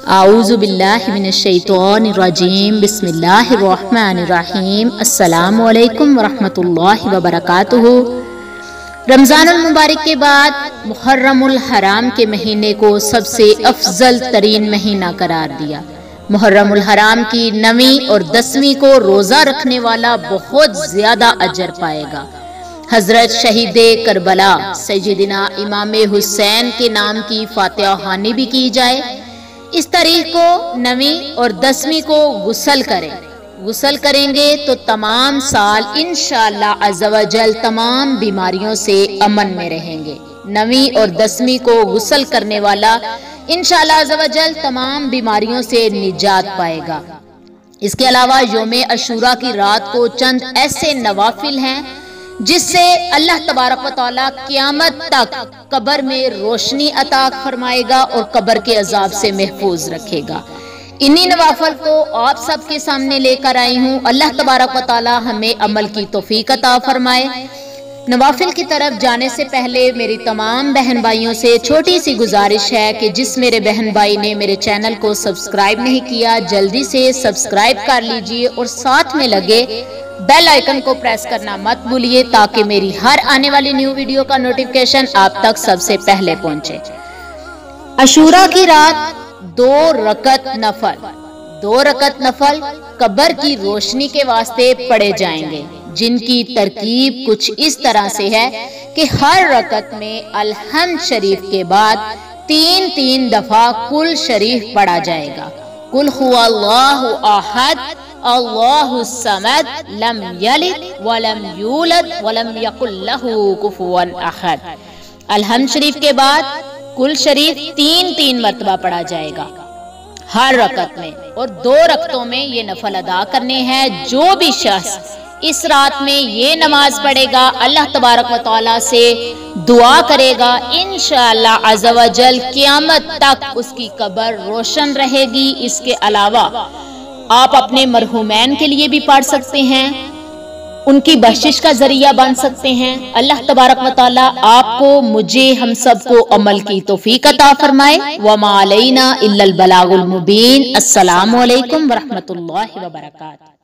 आऊज़ु बिल्लाहि मिनश्शैतानिर्रजीम बिस्मिल्लाहिर्रहमानिर्रहीम अस्सलामु अलैकुम वरहमतुल्लाहि वबरकातुहू। रमज़ानुल मुबारक के बाद मुहर्रमुल हराम के महीने को सबसे अफजल तरीन महीना करार दिया। मुहर्रमुल हराम की 9वीं और 10वीं को रोज़ा रखने वाला बहुत ज़्यादा अजर पाएगा। हज़रत शहीद करबला सैयदिना इमाम हुसैन के नाम की फातिहा ख़्वानी भी की जाए। इस तारीख को 9वीं और 10वीं को गुस्ल करें। गुस्ल करेंगे तो तमाम साल इंशाअल्लाह अज़्ज़ा व जल तमाम बीमारियों से अमन में रहेंगे। 9वीं और 10वीं को गुस्ल करने वाला इंशाअल्लाह अज़्ज़ा व जल तमाम बीमारियों से निजात पाएगा। इसके अलावा यौम अशूरा की रात को चंद ऐसे नवाफिल हैं जिससे अल्लाह तबारक व तआला क़यामत तक कब्र में रोशनी अता फरमाएगा और कब्र के अजाब से महफूज रखेगा। इन्हीं नवाफिल को आप सबके सामने लेकर आई हूँ। अल्लाह तबारक व तआला हमें अमल की तौफीक अता फरमाए। नवाफिल की तरफ जाने से पहले मेरी तमाम बहन भाइयों से छोटी सी गुजारिश है कि जिस मेरे बहन भाई ने मेरे चैनल को सब्सक्राइब नहीं किया जल्दी से सब्सक्राइब कर लीजिए और साथ में लगे बेल आइकन को प्रेस करना मत भूलिए ताकि मेरी हर आने वाली न्यू वीडियो का नोटिफिकेशन आप तक सबसे पहले पहुंचे। अशूरा की रात 2 रकत नफल कब्र की रोशनी के वास्ते पढ़े जाएंगे, जिनकी तरकीब कुछ इस तरह से है कि हर रकत में अलहम्द शरीफ के बाद 3-3 दफा कुल शरीफ पढ़ा जाएगा। कुल हुवल्लाहु अहद अल्लाहु समद लम यलिद वलम यूलद वलम यकुल लहू कुफुवन अहद। अलहम्द शरीफ के बाद कुल शरीफ 3-3 मरतबा पढ़ा जाएगा हर रकत में, और 2 रकतों में ये नफल अदा करने हैं। जो भी शख्स इस रात में ये नमाज पढ़ेगा अल्लाह तबारक व तआला से दुआ करेगा, इंशाअल्लाह अज़्ज़ा व जल क़यामत तक उसकी कब्र रोशन रहेगी। इसके अलावा आप अपने मरहूमैन के लिए भी पढ़ सकते हैं, उनकी बख्शिश का जरिया बन सकते हैं। अल्लाह तबारक व तआला आपको, मुझे, हम सबको अमल की तौफीक अता फरमाए। वमा अलैना इल्लल बलागुल मुबीन। अस्सलामु अलैकुम वरहमतुल्लाहि व बरकातुहू।